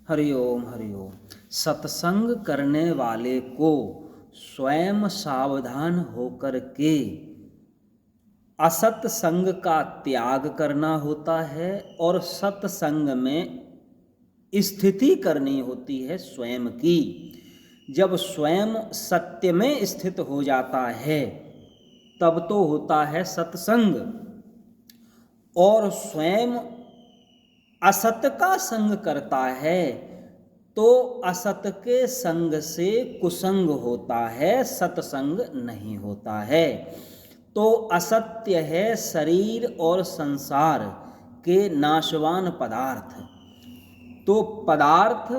हरि ओम। सत्संग करने वाले को स्वयं सावधान होकर के असत संग का त्याग करना होता है और सत्संग में स्थिति करनी होती है स्वयं की। जब स्वयं सत्य में स्थित हो जाता है तब तो होता है सत्संग, और स्वयं असत का संग करता है तो असत के संग से कुसंग होता है, सत्संग नहीं होता है। तो असत्य है शरीर और संसार के नाशवान पदार्थ। तो पदार्थ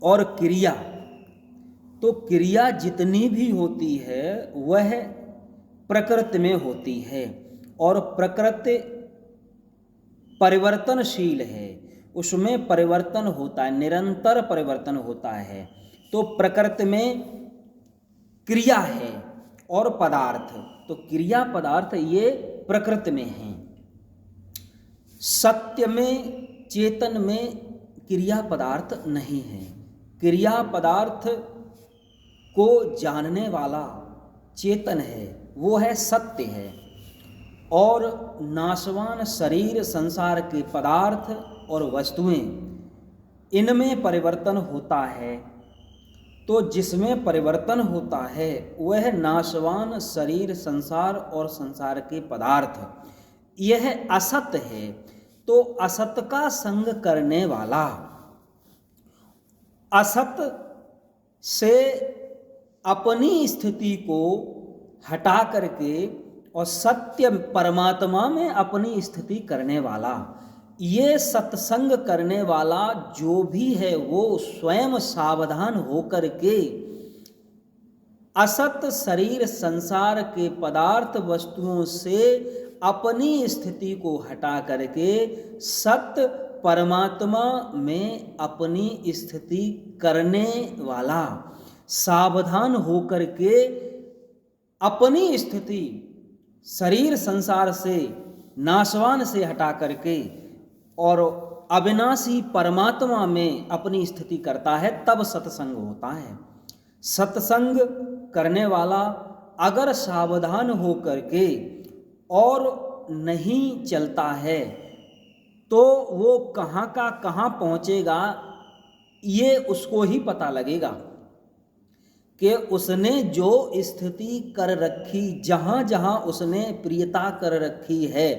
और क्रिया, तो क्रिया जितनी भी होती है वह प्रकृति में होती है और प्रकृति परिवर्तनशील है, उसमें परिवर्तन होता है, निरंतर परिवर्तन होता है। तो प्रकृति में क्रिया है और पदार्थ, तो क्रिया पदार्थ ये प्रकृति में हैं। सत्य में, चेतन में क्रिया पदार्थ नहीं है। क्रिया पदार्थ को जानने वाला चेतन है, वो है सत्य है। और नाशवान शरीर, संसार के पदार्थ और वस्तुएं, इनमें परिवर्तन होता है। तो जिसमें परिवर्तन होता है वह नाशवान शरीर, संसार और संसार के पदार्थ, यह असत है। तो असत का संग करने वाला असत से अपनी स्थिति को हटा करके और सत्य परमात्मा में अपनी स्थिति करने वाला, ये सत्संग करने वाला जो भी है वो स्वयं सावधान होकर के असत शरीर, संसार के पदार्थ, वस्तुओं से अपनी स्थिति को हटा करके सत्य परमात्मा में अपनी स्थिति करने वाला, सावधान होकर के अपनी स्थिति शरीर संसार से, नाशवान से हटा करके और अविनाशी परमात्मा में अपनी स्थिति करता है, तब सत्संग होता है। सत्संग करने वाला अगर सावधान होकर के और नहीं चलता है तो वो कहाँ का कहाँ पहुँचेगा, ये उसको ही पता लगेगा कि उसने जो स्थिति कर रखी, जहाँ जहाँ उसने प्रियता कर रखी है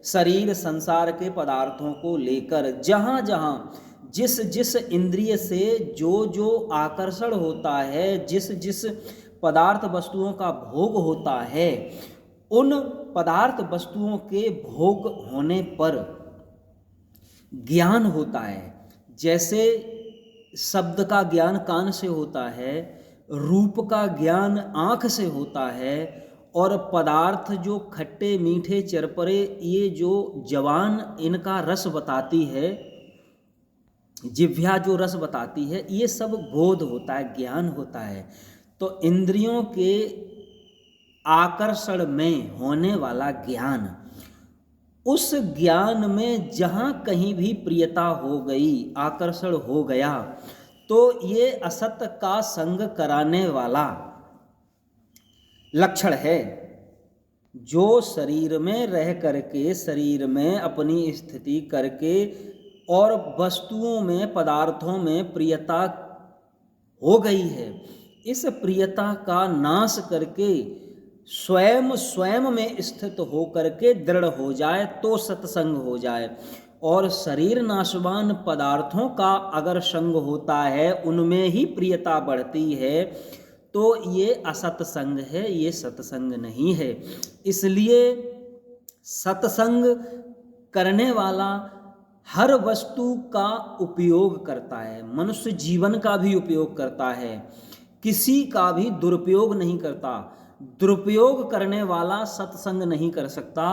शरीर संसार के पदार्थों को लेकर, जहाँ जहाँ जिस जिस इंद्रिय से जो जो आकर्षण होता है, जिस जिस पदार्थ वस्तुओं का भोग होता है, उन पदार्थ वस्तुओं के भोग होने पर ज्ञान होता है। जैसे शब्द का ज्ञान कान से होता है, रूप का ज्ञान आँख से होता है, और पदार्थ जो खट्टे मीठे चरपरे, ये जो जवान इनका रस बताती है, जिह्वा जो रस बताती है, ये सब बोध होता है, ज्ञान होता है। तो इंद्रियों के आकर्षण में होने वाला ज्ञान, उस ज्ञान में जहाँ कहीं भी प्रियता हो गई, आकर्षण हो गया, तो ये असत का संग कराने वाला लक्षण है। जो शरीर में रह करके, शरीर में अपनी स्थिति करके और वस्तुओं में, पदार्थों में प्रियता हो गई है, इस प्रियता का नाश करके स्वयं में स्थित हो करके दृढ़ हो जाए तो सत्संग हो जाए। और शरीर नाशवान पदार्थों का अगर संग होता है, उनमें ही प्रियता बढ़ती है, तो ये असत्संग है, ये सत्संग नहीं है। इसलिए सत्संग करने वाला हर वस्तु का उपयोग करता है, मनुष्य जीवन का भी उपयोग करता है, किसी का भी दुरुपयोग नहीं करता। दुरुपयोग करने वाला सत्संग नहीं कर सकता।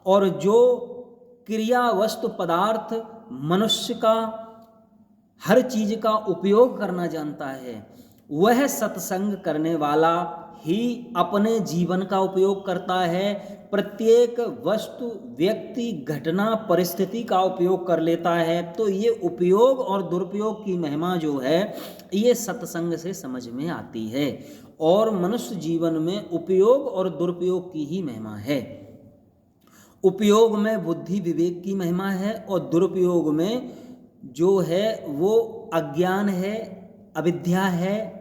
और जो क्रिया वस्तु पदार्थ मनुष्य का हर चीज का उपयोग करना जानता है, वह सत्संग करने वाला ही अपने जीवन का उपयोग करता है, प्रत्येक वस्तु, व्यक्ति, घटना, परिस्थिति का उपयोग कर लेता है। तो ये उपयोग और दुरुपयोग की महिमा जो है ये सत्संग से समझ में आती है। और मनुष्य जीवन में उपयोग और दुरुपयोग की ही महिमा है। उपयोग में बुद्धि विवेक की महिमा है और दुरुपयोग में जो है वो अज्ञान है, अविद्या है,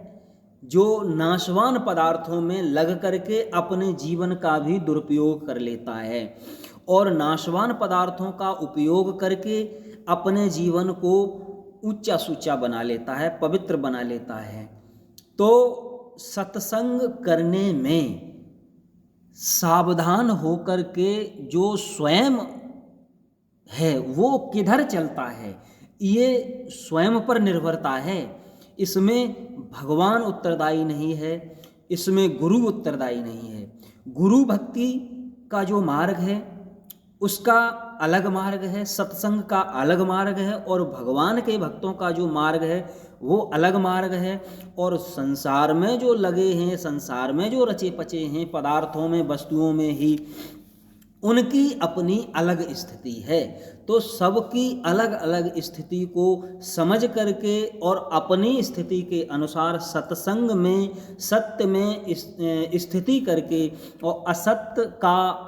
जो नाशवान पदार्थों में लग करके अपने जीवन का भी दुरुपयोग कर लेता है और नाशवान पदार्थों का उपयोग करके अपने जीवन को ऊंचा सूचा बना लेता है, पवित्र बना लेता है। तो सत्संग करने में सावधान होकर के जो स्वयं है वो किधर चलता है, ये स्वयं पर निर्भरता है। इसमें भगवान उत्तरदायी नहीं है, इसमें गुरु उत्तरदायी नहीं है। गुरु भक्ति का जो मार्ग है उसका अलग मार्ग है, सत्संग का अलग मार्ग है, और भगवान के भक्तों का जो मार्ग है वो अलग मार्ग है। और संसार में जो लगे हैं, संसार में जो रचे पचे हैं पदार्थों में, वस्तुओं में ही, उनकी अपनी अलग स्थिति है। तो सबकी अलग अलग स्थिति को समझ करके और अपनी स्थिति के अनुसार सत्संग में, सत्य में स्थिति करके और असत्य का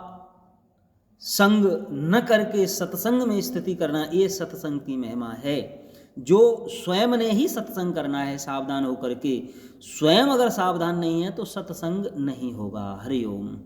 संग न करके सत्संग में स्थिति करना, ये सत्संग की महिमा है। जो स्वयं ने ही सत्संग करना है सावधान होकर के, स्वयं अगर सावधान नहीं है तो सत्संग नहीं होगा। हरि ओम।